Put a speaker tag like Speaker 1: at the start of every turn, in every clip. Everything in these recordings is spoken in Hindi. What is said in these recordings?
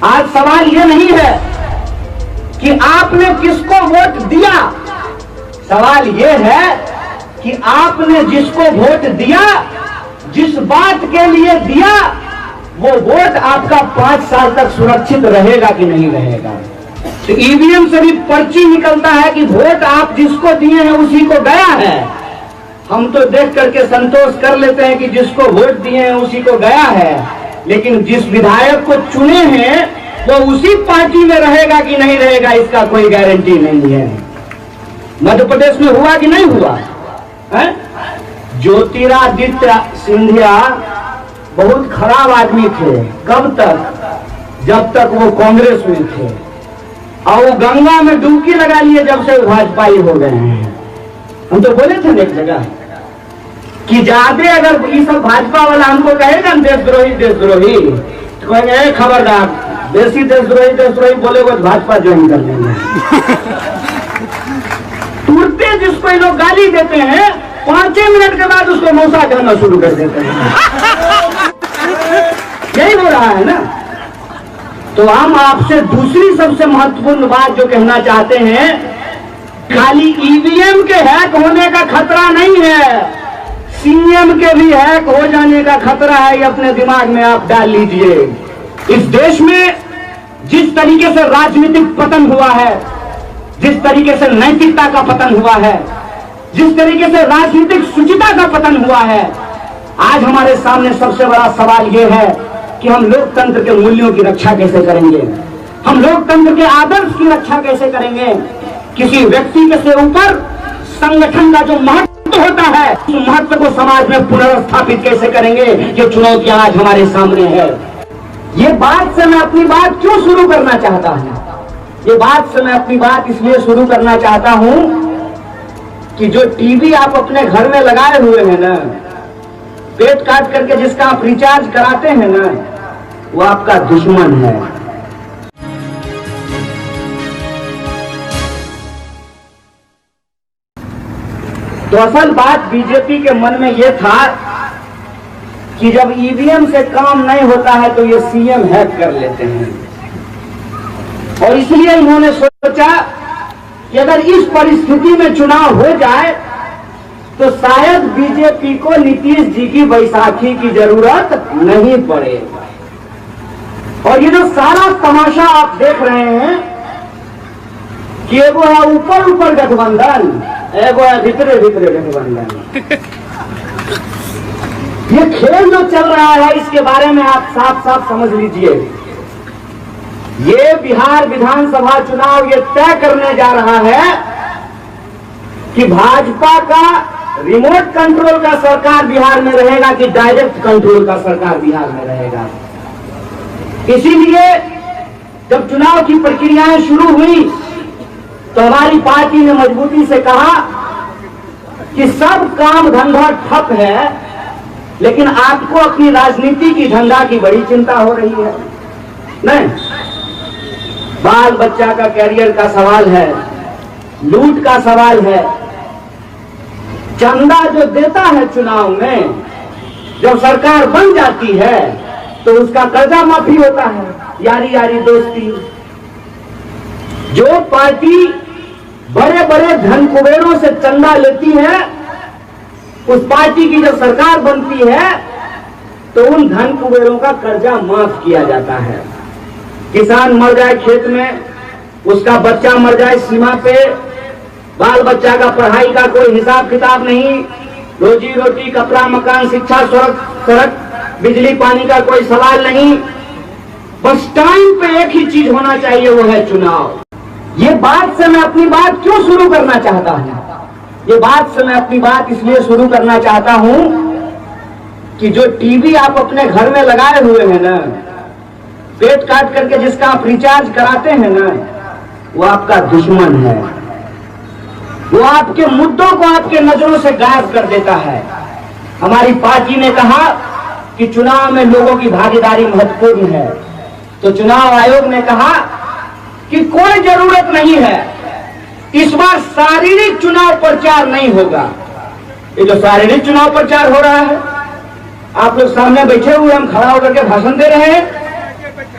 Speaker 1: आज सवाल ये नहीं है कि आपने किसको वोट दिया, सवाल ये है कि आपने जिसको वोट दिया, जिस बात के लिए दिया, वो वोट आपका 5 साल तक सुरक्षित रहेगा कि नहीं रहेगा। तो ईवीएम से भी पर्ची निकलता है कि वोट आप जिसको दिए हैं उसी को गया है। हम तो देख करके संतोष कर लेते हैं कि जिसको वोट दिए हैं उसी को गया है, लेकिन जिस विधायक को चुने हैं वो उसी पार्टी में रहेगा कि नहीं रहेगा, इसका कोई गारंटी नहीं है। मध्य प्रदेश में हुआ कि नहीं हुआ है? ज्योतिरादित्य सिंधिया बहुत खराब आदमी थे। कब तक? जब तक वो कांग्रेस में थे, और वो गंगा में डुबकी लगा लिए जब से भाजपाई हो गए हैं। हम तो बोले थे एक जगह कि ज्यादा अगर ये सब भाजपा वाला हमको कहेगा देशद्रोही, तो कहेंगे खबरदार, देसी देशद्रोही बोलेगा तो भाजपा ज्वाइन कर लेंगे। तुरते जिसको ये लोग गाली देते हैं, 5 मिनट के बाद उसको मौसा करना शुरू कर देते हैं। यही हो रहा है ना। तो हम आपसे दूसरी सबसे महत्वपूर्ण बात जो कहना चाहते हैं, खाली ईवीएम के हैक होने का खतरा नहीं है, सीएम के भी हैक हो जाने का खतरा है। ये अपने दिमाग में आप डाल लीजिए। इस देश में जिस तरीके से राजनीतिक पतन हुआ है, जिस तरीके से नैतिकता का पतन हुआ है, जिस तरीके से राजनीतिक शुचिता का पतन हुआ है, आज हमारे सामने सबसे बड़ा सवाल यह है कि हम लोकतंत्र के मूल्यों की रक्षा कैसे करेंगे, हम लोकतंत्र के आदर्श की रक्षा कैसे करेंगे। किसी व्यक्ति के से ऊपर संगठन का जो महत्व होता है, उस महत्व को समाज में पुनर्स्थापित कैसे करेंगे, ये चुनौतियां आज हमारे सामने है। ये बात से मैं अपनी बात क्यों शुरू करना चाहता हूं? ये बात से मैं अपनी बात इसलिए शुरू करना चाहता हूं कि जो टीवी आप अपने घर में लगाए हुए हैं ना, पेट काट करके जिसका आप रिचार्ज कराते हैं ना, वो आपका दुश्मन है। तो असल बात बीजेपी के मन में यह था कि जब ईवीएम से काम नहीं होता है तो ये सीएम हैक कर लेते हैं, और इसलिए इन्होंने सोचा कि अगर इस परिस्थिति में चुनाव हो जाए तो शायद बीजेपी को नीतीश जी की बैसाखी की जरूरत नहीं पड़े। और ये जो सारा तमाशा आप देख रहे हैं कि एगो है ऊपर ऊपर गठबंधन, एगो है भीतरे भीतरे गठबंधन। ये खेल जो चल रहा है इसके बारे में आप साफ साफ समझ लीजिए। ये बिहार विधानसभा चुनाव ये तय करने जा रहा है कि भाजपा का रिमोट कंट्रोल का सरकार बिहार में रहेगा कि डायरेक्ट कंट्रोल का सरकार बिहार में रहेगा। इसीलिए जब चुनाव की प्रक्रियाएं शुरू हुई तो हमारी पार्टी ने मजबूती से कहा कि सब काम धंधा ठप है, लेकिन आपको अपनी राजनीति की धंधा की बड़ी चिंता हो रही है। नहीं, बाल बच्चा का कैरियर का सवाल है, लूट का सवाल है। चंदा जो देता है चुनाव में, जब सरकार बन जाती है तो उसका कर्जा माफी होता है, यारी यारी दोस्ती। जो पार्टी बड़े बड़े धन कुबेरों से चंदा लेती है, उस पार्टी की जब सरकार बनती है तो उन धन कुबेरों का कर्जा माफ किया जाता है। किसान मर जाए खेत में, उसका बच्चा मर जाए सीमा पे, बाल बच्चा का पढ़ाई का कोई हिसाब किताब नहीं, रोजी रोटी, कपड़ा, मकान, शिक्षा, सड़क, बिजली पानी का कोई सवाल नहीं। बस टाइम पे एक ही चीज होना चाहिए, वो है चुनाव। ये बात से मैं अपनी बात क्यों शुरू करना चाहता हूं? ये बात से मैं अपनी बात इसलिए शुरू करना चाहता हूं कि जो टीवी आप अपने घर में लगाए हुए हैं ना, पेट काट करके जिसका आप रिचार्ज कराते हैं ना, वो आपका दुश्मन है। वो आपके मुद्दों को आपके नजरों से गायब कर देता है। हमारी पार्टी ने कहा कि चुनाव में लोगों की भागीदारी महत्वपूर्ण है, तो चुनाव आयोग ने कहा कि कोई जरूरत नहीं है, इस बार शारीरिक चुनाव प्रचार नहीं होगा। ये जो शारीरिक चुनाव प्रचार हो रहा है, आप लोग सामने बैठे हुए, हम खड़ा होकर के भाषण दे रहे हैं,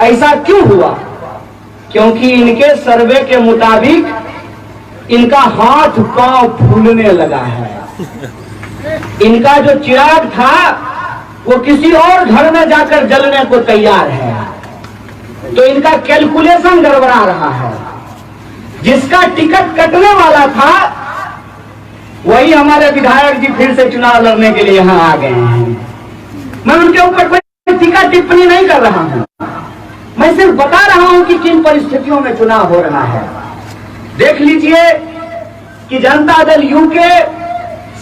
Speaker 1: ऐसा क्यों हुआ? क्योंकि इनके सर्वे के मुताबिक इनका हाथ पांव फूलने लगा है। इनका जो चिराग था वो किसी और घर में जाकर जलने को तैयार है। तो इनका कैलकुलेशन गड़बड़ा रहा है। जिसका टिकट कटने वाला था वही हमारे विधायक जी फिर से चुनाव लड़ने के लिए यहां आ गए हैं। मैं उनके ऊपर कोई टीका टिप्पणी नहीं कर रहा हूं, मैं सिर्फ बता रहा हूं कि किन परिस्थितियों में चुनाव हो रहा है। देख लीजिए कि जनता दल यू के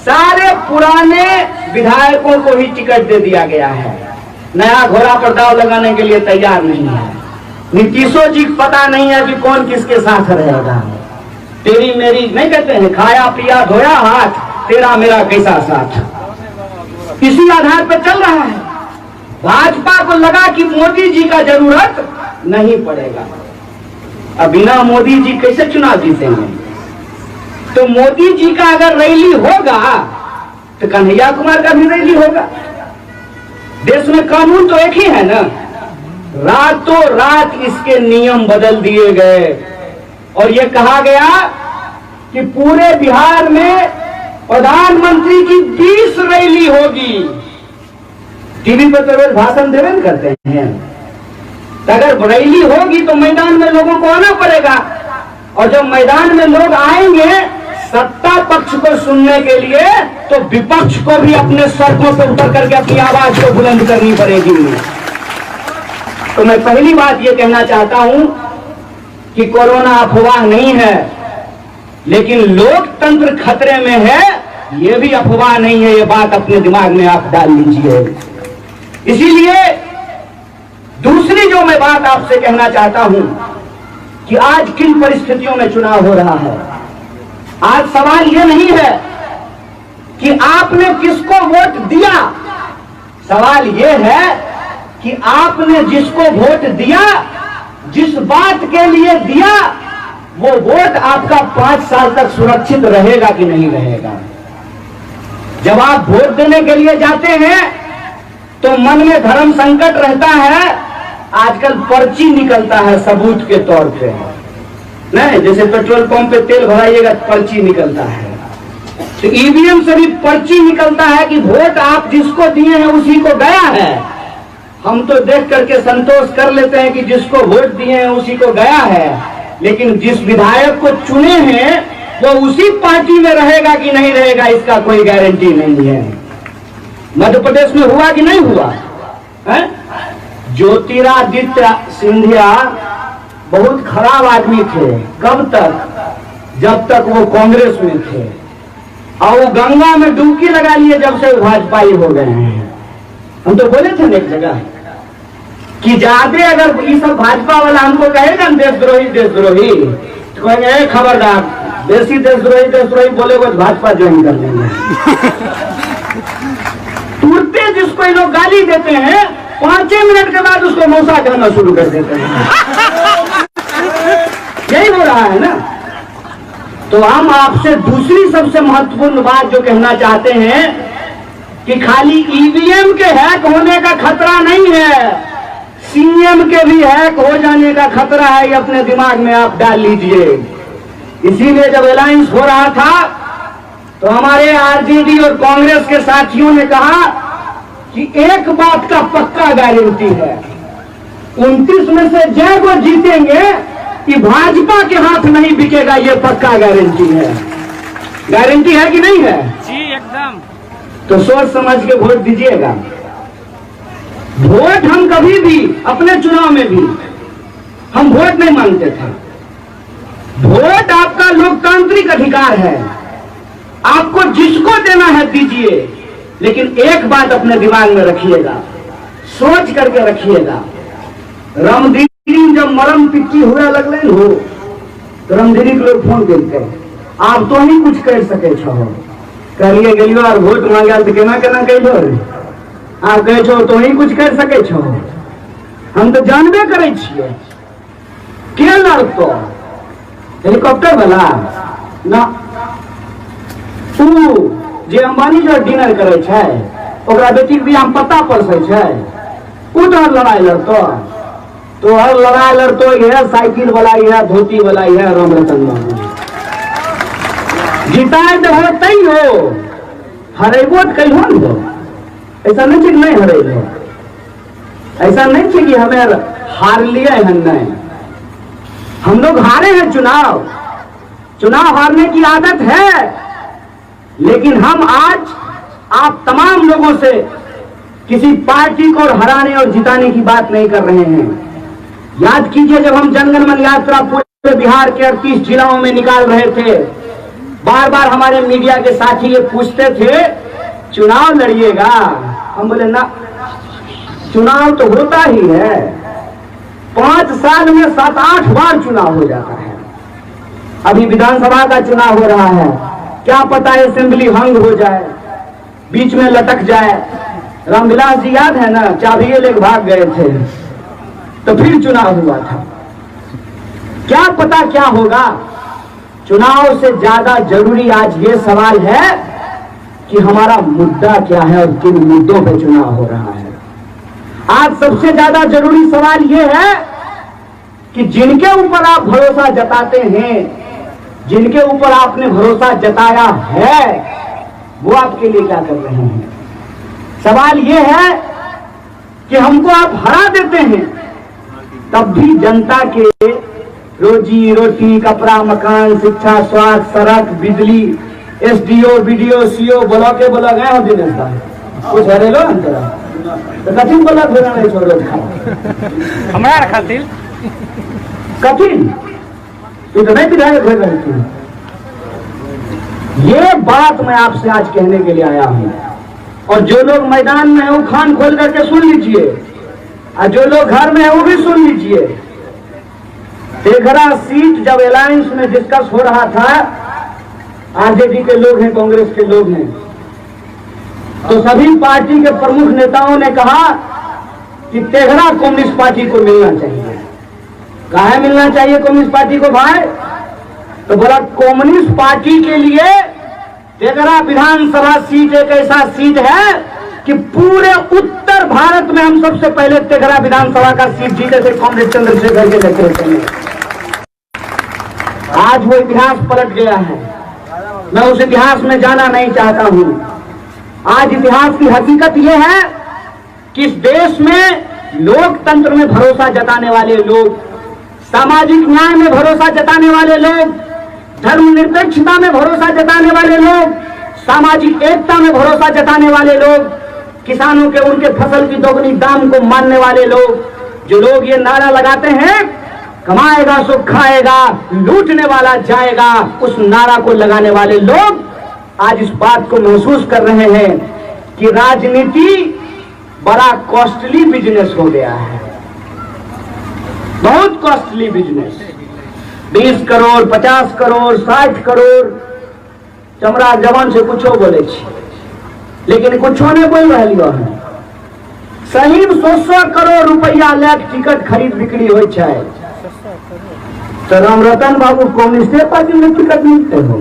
Speaker 1: सारे पुराने विधायकों को ही टिकट दे दिया गया है। नया घोड़ा पर दाव लगाने के लिए तैयार नहीं है। नीतीशो जी को पता नहीं है कि कौन किसके साथ रहेगा। तेरी मेरी नहीं कहते हैं, खाया पिया धोया हाथ, तेरा मेरा कैसा साथ। इसी आधार पर चल रहा है। भाजपा को लगा कि मोदी जी का जरूरत नहीं पड़ेगा। अब बिना मोदी जी कैसे चुनाव जीतेंगे? तो मोदी जी का अगर रैली होगा तो कन्हैया कुमार का भी रैली होगा। देश में कानून तो एक ही है ना। रातों रात इसके नियम बदल दिए गए और ये कहा गया कि पूरे बिहार में प्रधानमंत्री की 20 रैली होगी। टीवी पर तो रोज भाषण देवे न करते हैं। अगर रैली होगी तो मैदान में लोगों को आना पड़ेगा और जब मैदान में लोग आएंगे सत्ता पक्ष को सुनने के लिए तो विपक्ष को भी अपने सड़कों से उतर करके अपनी आवाज को बुलंद करनी पड़ेगी। तो मैं पहली बात ये कहना चाहता हूं कि कोरोना अफवाह नहीं है, लेकिन लोकतंत्र खतरे में है ये भी अफवाह नहीं है। ये बात अपने दिमाग में आप डाल लीजिए। इसीलिए दूसरी जो मैं बात आपसे कहना चाहता हूं कि आज किन परिस्थितियों में चुनाव हो रहा है। आज सवाल यह नहीं है कि आपने किसको वोट दिया, सवाल यह है कि आपने जिसको वोट दिया, जिस बात के लिए दिया, वो वोट आपका 5 साल तक सुरक्षित रहेगा कि नहीं रहेगा। जब आप वोट देने के लिए जाते हैं तो मन में धर्म संकट रहता है। आजकल पर्ची निकलता है सबूत के तौर पे, नहीं जैसे पेट्रोल पंप पे तेल भराइएगा पर्ची निकलता है, तो ईवीएम से भी पर्ची निकलता है कि वोट आप जिसको दिए हैं उसी को गया है। हम तो देख करके संतोष कर लेते हैं कि जिसको वोट दिए हैं उसी को गया है, लेकिन जिस विधायक को चुने हैं वो उसी पार्टी में रहेगा कि नहीं रहेगा इसका कोई गारंटी नहीं है। मध्य प्रदेश में हुआ कि नहीं हुआ है? ज्योतिरादित्य सिंधिया बहुत खराब आदमी थे। कब तक? जब तक वो कांग्रेस में थे, और वो गंगा में डुबकी लगा लिए जब से भाजपाई हो गए हैं। हम तो बोले थे ना एक जगह कि ज्यादा अगर ये सब भाजपा वाला हमको कहेगा देशद्रोही देशद्रोही तो कहेंगे खबरदार, देसी देशद्रोही बोलेगा तो भाजपा ज्वाइन कर लेंगे। तुरते जिसको ये लोग गाली देते हैं 5 मिनट के बाद उसको मौसा कहना शुरू कर देते हैं। यही हो रहा है ना। तो हम आपसे दूसरी सबसे महत्वपूर्ण बात जो कहना चाहते हैं कि खाली ईवीएम के हैक होने का खतरा नहीं है, सीएम के भी हैक हो जाने का खतरा है। ये अपने दिमाग में आप डाल लीजिए। इसीलिए जब अलायंस हो रहा था तो हमारे आरजेडी और कांग्रेस के साथियों ने कहा कि एक बात का पक्का गारंटी है, 29 में से जय को जीतेंगे कि भाजपा के हाथ नहीं बिकेगा, ये पक्का गारंटी है। गारंटी है कि नहीं है?
Speaker 2: जी एकदम।
Speaker 1: तो सोच समझ के वोट दीजिएगा। वोट हम कभी भी अपने चुनाव में भी हम वोट नहीं मांगते थे। वोट आपका लोकतांत्रिक अधिकार है, आपको जिसको देना है दीजिए, लेकिन एक बात अपने दिमाग में रखिएगा, सोच करके रखिएगा। रामदीनी जब मरम पिट्टी हुआ लगले हो तो रामदीनी के लोग फोन करते आप तो नहीं कुछ कर सके छो, करिए गेलियो और वोट मांगे तो केना केना कहियो, आप कहे छो तो ही कुछ कर सके छो। हम तो जानबे करे छिए के लड़तो हेलीकॉप्टर वाला ना, तू जे अंबानी जो डिनर करे छै ओकरा बेटी के बियाह पता पड़ छै उ तो लड़ाई लड़तो। तो हर लड़ा लड़तो है, साइकिल वाला है, धोती वाला है, राम रतन बाबू जीताए तो होते ही हो, हरेबो तो कहीं हो न हो। ऐसा नहीं कि नहीं हरे, ऐसा नहीं कि हमें हार लिया है। नहीं, हम लोग हारे हैं चुनाव हारने की आदत है, लेकिन हम आज आप तमाम लोगों से किसी पार्टी को हराने और जिताने की बात नहीं कर रहे हैं। याद कीजिए, जब हम जनगण मन यात्रा पूरे बिहार के 38 जिलों में निकाल रहे थे, बार बार हमारे मीडिया के साथी ये पूछते थे चुनाव लड़िएगा। हम बोले ना, चुनाव तो होता ही है, 5 साल में 7-8 बार चुनाव हो जाता है। अभी विधानसभा का चुनाव हो रहा है, क्या पता असेंबली भंग हो जाए, बीच में लटक जाए। रामविलास जी याद है ना, चाबिये लेकर भाग गए थे तो फिर चुनाव हुआ था। क्या पता क्या होगा। चुनाव से ज्यादा जरूरी आज ये सवाल है कि हमारा मुद्दा क्या है और किन मुद्दों पे चुनाव हो रहा है। आज सबसे ज्यादा जरूरी सवाल ये है कि जिनके ऊपर आप भरोसा जताते हैं, जिनके ऊपर आपने भरोसा जताया है, वो आपके लिए क्या कर रहे हैं। सवाल ये है कि हमको आप हरा देते हैं, तब भी जनता के रोजी रोटी, कपड़ा, मकान, शिक्षा, स्वास्थ्य, सड़क, बिजली, एसडीओ, बीडीओ, सीओ ब्लॉक गए हो दिनेश साहब, कुछ हरे लो अंतरा तो कठिन ब्लॉक भेजा नहीं छोड़ हमारा खातिर कठिन तो नहीं विधायक भेज रहे थे। ये बात मैं आपसे आज कहने के लिए आया हूं, और जो लोग मैदान में है वो कान खोल करके सुन लीजिए, और जो लोग घर में है वो भी सुन लीजिए। तेघरा सीट जब अलायंस में डिस्कस हो रहा था, आरजेडी के लोग हैं, कांग्रेस के लोग हैं, तो सभी पार्टी के प्रमुख नेताओं ने कहा कि तेघरा कम्युनिस्ट पार्टी को मिलना चाहिए। काहे मिलना चाहिए कम्युनिस्ट पार्टी को भाई? तो बोला कम्युनिस्ट पार्टी के लिए तेघरा विधानसभा सीट एक ऐसा सीट है कि पूरे उत्तर भारत में हम सबसे पहले तेघरा विधानसभा का सीट जीते थे कांग्रेस चंद्रशेखर के नेतृत्व। आज वो इतिहास पलट गया है, मैं उस इतिहास में जाना नहीं चाहता हूं। आज इतिहास की हकीकत यह है कि इस देश में लोकतंत्र में भरोसा जताने वाले लोग, सामाजिक न्याय में भरोसा जताने वाले लोग, धर्मनिरपेक्षता में भरोसा जताने वाले लोग, सामाजिक एकता में भरोसा जताने वाले लोग, किसानों के उनके फसल की दोगुनी दाम को मानने वाले लोग, जो लोग ये नारा लगाते हैं कमाएगा सो खाएगा, लूटने वाला जाएगा, उस नारा को लगाने वाले लोग आज इस बात को महसूस कर रहे हैं कि राजनीति बड़ा कॉस्टली बिजनेस हो गया है, बहुत कॉस्टली बिजनेस। 20 करोड़, 50 करोड़, 60 करोड़ चमड़ा जवान से कुछ बोले, लेकिन कुछ ने बोल रहा है। सही 100 करोड़ रुपया लाख टिकट खरीद बिक्री हो जाए तो राम रतन बाबू कम्युनिस्ट पार्टी में टिकट मिलते हो।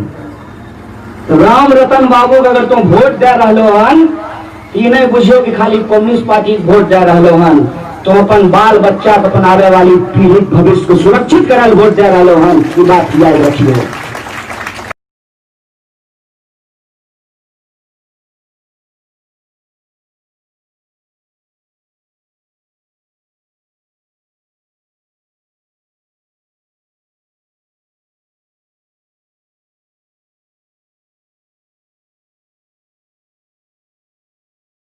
Speaker 1: तो राम रतन बाबू को अगर तुम वोट दे रहे हन, ये नहीं बुझियो कि खाली कम्युनिस्ट पार्टी वोट दे रहे हन, तो अपन बाल बच्चा अपन आने वाली पीढ़ी भविष्य को सुरक्षित कराल वोट दे रहे हन, ये बात याद रखिए।